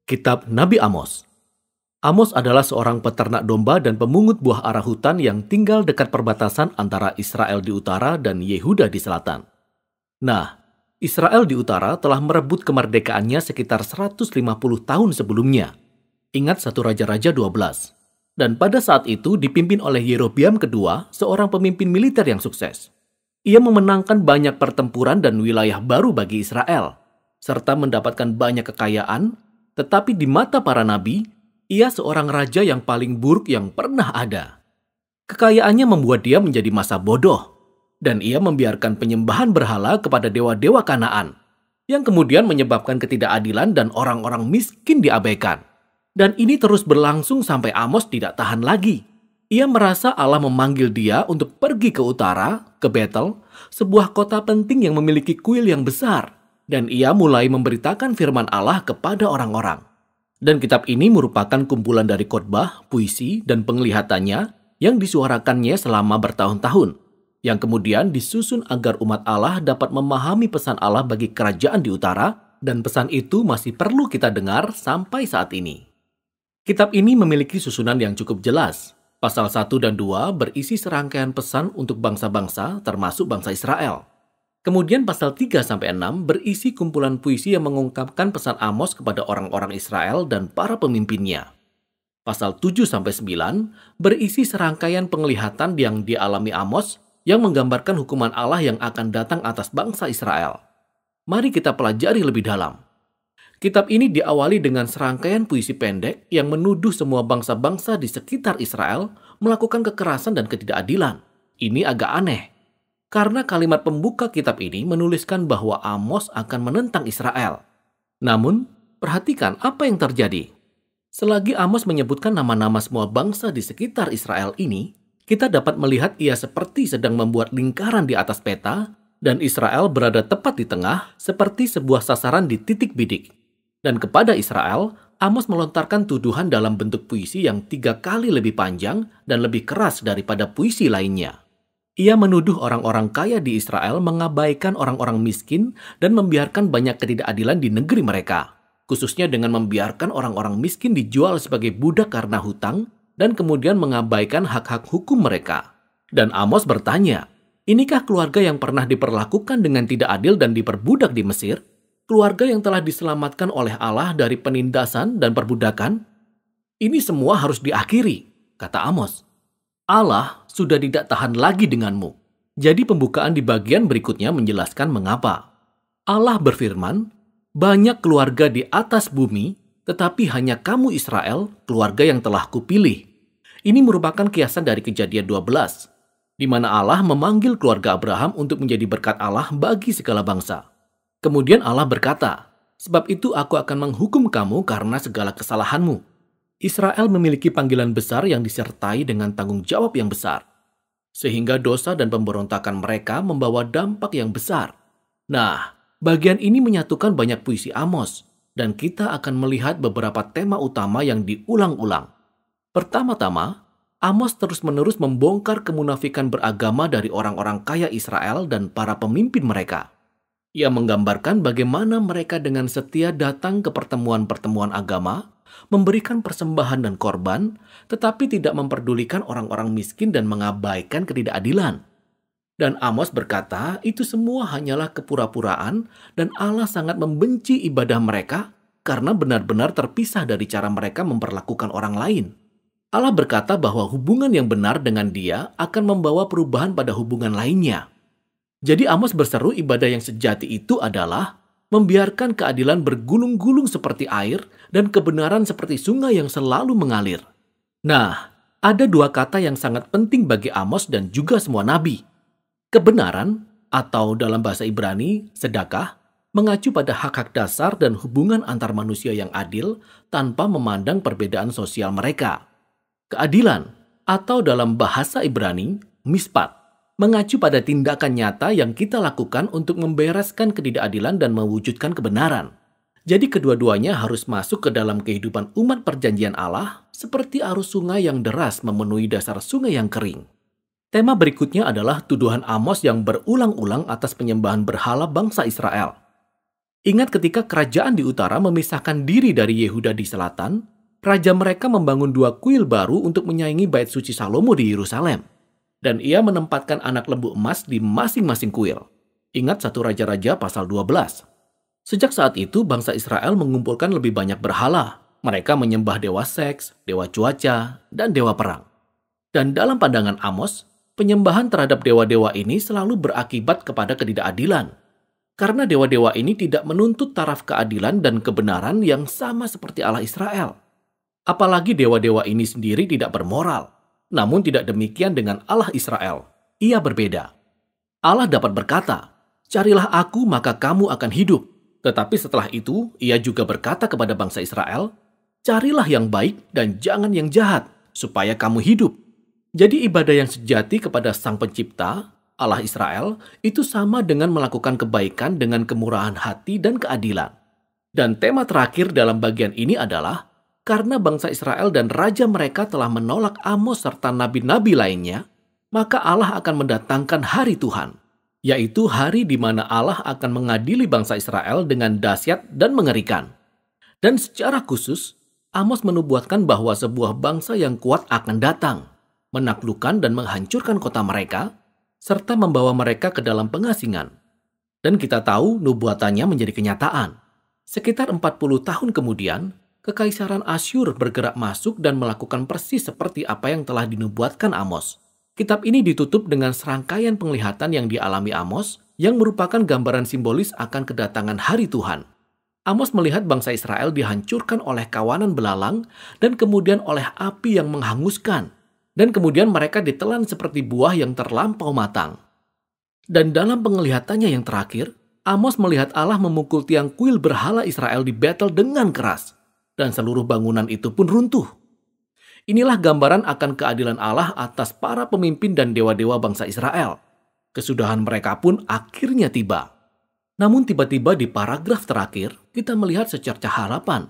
Kitab Nabi Amos. Amos adalah seorang peternak domba dan pemungut buah ara hutan yang tinggal dekat perbatasan antara Israel di utara dan Yehuda di selatan. Nah, Israel di utara telah merebut kemerdekaannya sekitar 150 tahun sebelumnya. Ingat 1 Raja-Raja 12. Dan pada saat itu dipimpin oleh Yerobeam kedua, seorang pemimpin militer yang sukses. Ia memenangkan banyak pertempuran dan wilayah baru bagi Israel, serta mendapatkan banyak kekayaan. Tetapi di mata para nabi, ia seorang raja yang paling buruk yang pernah ada. Kekayaannya membuat dia menjadi masa bodoh, dan ia membiarkan penyembahan berhala kepada dewa-dewa Kanaan, yang kemudian menyebabkan ketidakadilan dan orang-orang miskin diabaikan. Dan ini terus berlangsung sampai Amos tidak tahan lagi. Ia merasa Allah memanggil dia untuk pergi ke utara, ke Betel, sebuah kota penting yang memiliki kuil yang besar. Dan ia mulai memberitakan firman Allah kepada orang-orang. Dan kitab ini merupakan kumpulan dari khotbah, puisi, dan penglihatannya yang disuarakannya selama bertahun-tahun, yang kemudian disusun agar umat Allah dapat memahami pesan Allah bagi kerajaan di utara, dan pesan itu masih perlu kita dengar sampai saat ini. Kitab ini memiliki susunan yang cukup jelas. Pasal 1 dan 2 berisi serangkaian pesan untuk bangsa-bangsa termasuk bangsa Israel. Kemudian pasal 3-6 berisi kumpulan puisi yang mengungkapkan pesan Amos kepada orang-orang Israel dan para pemimpinnya. Pasal 7-9 berisi serangkaian penglihatan yang dialami Amos yang menggambarkan hukuman Allah yang akan datang atas bangsa Israel. Mari kita pelajari lebih dalam. Kitab ini diawali dengan serangkaian puisi pendek yang menuduh semua bangsa-bangsa di sekitar Israel melakukan kekerasan dan ketidakadilan. Ini agak aneh. Karena kalimat pembuka kitab ini menuliskan bahwa Amos akan menentang Israel. Namun, perhatikan apa yang terjadi. Selagi Amos menyebutkan nama-nama semua bangsa di sekitar Israel ini, kita dapat melihat ia seperti sedang membuat lingkaran di atas peta, dan Israel berada tepat di tengah seperti sebuah sasaran di titik bidik. Dan kepada Israel, Amos melontarkan tuduhan dalam bentuk puisi yang 3 kali lebih panjang dan lebih keras daripada puisi lainnya. Ia menuduh orang-orang kaya di Israel mengabaikan orang-orang miskin dan membiarkan banyak ketidakadilan di negeri mereka, khususnya dengan membiarkan orang-orang miskin dijual sebagai budak karena hutang dan kemudian mengabaikan hak-hak hukum mereka. Dan Amos bertanya, inikah keluarga yang pernah diperlakukan dengan tidak adil dan diperbudak di Mesir? Keluarga yang telah diselamatkan oleh Allah dari penindasan dan perbudakan? Ini semua harus diakhiri, kata Amos. Allah sudah tidak tahan lagi denganmu. Jadi pembukaan di bagian berikutnya menjelaskan mengapa. Allah berfirman, banyak keluarga di atas bumi, tetapi hanya kamu Israel, keluarga yang telah kupilih. Ini merupakan kiasan dari Kejadian 12, di mana Allah memanggil keluarga Abraham untuk menjadi berkat Allah bagi segala bangsa. Kemudian Allah berkata, sebab itu aku akan menghukum kamu karena segala kesalahanmu. Israel memiliki panggilan besar yang disertai dengan tanggung jawab yang besar. Sehingga dosa dan pemberontakan mereka membawa dampak yang besar. Nah, bagian ini menyatukan banyak puisi Amos, dan kita akan melihat beberapa tema utama yang diulang-ulang. Pertama-tama, Amos terus-menerus membongkar kemunafikan beragama dari orang-orang kaya Israel dan para pemimpin mereka. Ia menggambarkan bagaimana mereka dengan setia datang ke pertemuan-pertemuan agama, memberikan persembahan dan korban, tetapi tidak memperdulikan orang-orang miskin dan mengabaikan ketidakadilan. Dan Amos berkata, itu semua hanyalah kepura-puraan dan Allah sangat membenci ibadah mereka karena benar-benar terpisah dari cara mereka memperlakukan orang lain. Allah berkata bahwa hubungan yang benar dengan Dia akan membawa perubahan pada hubungan lainnya. Jadi Amos berseru ibadah yang sejati itu adalah membiarkan keadilan bergulung-gulung seperti air dan kebenaran seperti sungai yang selalu mengalir. Nah, ada 2 kata yang sangat penting bagi Amos dan juga semua nabi. Kebenaran, atau dalam bahasa Ibrani, sedekah, mengacu pada hak-hak dasar dan hubungan antar manusia yang adil tanpa memandang perbedaan sosial mereka. Keadilan, atau dalam bahasa Ibrani, mispat, mengacu pada tindakan nyata yang kita lakukan untuk membereskan ketidakadilan dan mewujudkan kebenaran. Jadi kedua-duanya harus masuk ke dalam kehidupan umat perjanjian Allah seperti arus sungai yang deras memenuhi dasar sungai yang kering. Tema berikutnya adalah tuduhan Amos yang berulang-ulang atas penyembahan berhala bangsa Israel. Ingat ketika kerajaan di utara memisahkan diri dari Yehuda di selatan, raja mereka membangun 2 kuil baru untuk menyaingi bait suci Salomo di Yerusalem. Dan ia menempatkan anak lembu emas di masing-masing kuil. Ingat 1 Raja-Raja pasal 12. Sejak saat itu bangsa Israel mengumpulkan lebih banyak berhala. Mereka menyembah dewa seks, dewa cuaca, dan dewa perang. Dan dalam pandangan Amos, penyembahan terhadap dewa-dewa ini selalu berakibat kepada ketidakadilan. Karena dewa-dewa ini tidak menuntut taraf keadilan dan kebenaran yang sama seperti Allah Israel. Apalagi dewa-dewa ini sendiri tidak bermoral. Namun tidak demikian dengan Allah Israel. Ia berbeda. Allah dapat berkata, "Carilah aku maka kamu akan hidup." Tetapi setelah itu, ia juga berkata kepada bangsa Israel, "Carilah yang baik dan jangan yang jahat, supaya kamu hidup." Jadi ibadah yang sejati kepada Sang Pencipta, Allah Israel, itu sama dengan melakukan kebaikan dengan kemurahan hati dan keadilan. Dan tema terakhir dalam bagian ini adalah, karena bangsa Israel dan raja mereka telah menolak Amos serta nabi-nabi lainnya, maka Allah akan mendatangkan hari Tuhan, yaitu hari di mana Allah akan mengadili bangsa Israel dengan dahsyat dan mengerikan. Dan secara khusus, Amos menubuatkan bahwa sebuah bangsa yang kuat akan datang, menaklukkan dan menghancurkan kota mereka, serta membawa mereka ke dalam pengasingan. Dan kita tahu nubuatannya menjadi kenyataan. Sekitar 40 tahun kemudian, Kekaisaran Asyur bergerak masuk dan melakukan persis seperti apa yang telah dinubuatkan Amos. Kitab ini ditutup dengan serangkaian penglihatan yang dialami Amos, yang merupakan gambaran simbolis akan kedatangan hari Tuhan. Amos melihat bangsa Israel dihancurkan oleh kawanan belalang dan kemudian oleh api yang menghanguskan. Dan kemudian mereka ditelan seperti buah yang terlampau matang. Dan dalam penglihatannya yang terakhir, Amos melihat Allah memukul tiang kuil berhala Israel di Betel dengan keras. Dan seluruh bangunan itu pun runtuh. Inilah gambaran akan keadilan Allah atas para pemimpin dan dewa-dewa bangsa Israel. Kesudahan mereka pun akhirnya tiba. Namun tiba-tiba di paragraf terakhir, kita melihat secercah harapan.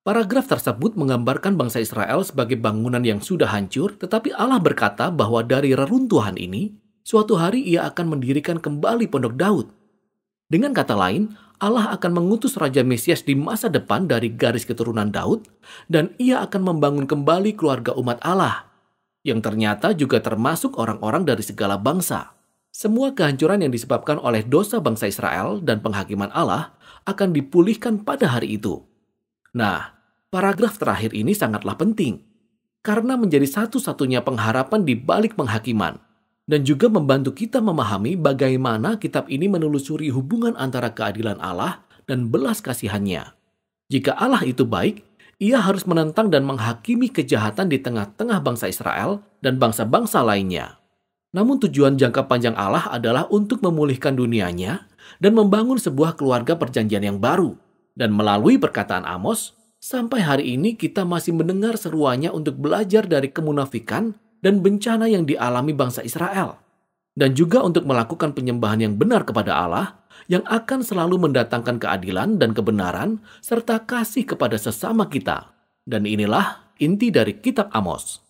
Paragraf tersebut menggambarkan bangsa Israel sebagai bangunan yang sudah hancur, tetapi Allah berkata bahwa dari reruntuhan ini, suatu hari ia akan mendirikan kembali pondok Daud. Dengan kata lain, Allah akan mengutus Raja Mesias di masa depan dari garis keturunan Daud, dan ia akan membangun kembali keluarga umat Allah, yang ternyata juga termasuk orang-orang dari segala bangsa. Semua kehancuran yang disebabkan oleh dosa bangsa Israel dan penghakiman Allah akan dipulihkan pada hari itu. Nah, paragraf terakhir ini sangatlah penting, karena menjadi satu-satunya pengharapan di balik penghakiman, dan juga membantu kita memahami bagaimana kitab ini menelusuri hubungan antara keadilan Allah dan belas kasihannya. Jika Allah itu baik, ia harus menentang dan menghakimi kejahatan di tengah-tengah bangsa Israel dan bangsa-bangsa lainnya. Namun tujuan jangka panjang Allah adalah untuk memulihkan dunianya dan membangun sebuah keluarga perjanjian yang baru. Dan melalui perkataan Amos, sampai hari ini kita masih mendengar seruannya untuk belajar dari kemunafikan dan bencana yang dialami bangsa Israel. Dan juga untuk melakukan penyembahan yang benar kepada Allah, yang akan selalu mendatangkan keadilan dan kebenaran, serta kasih kepada sesama kita. Dan inilah inti dari kitab Amos.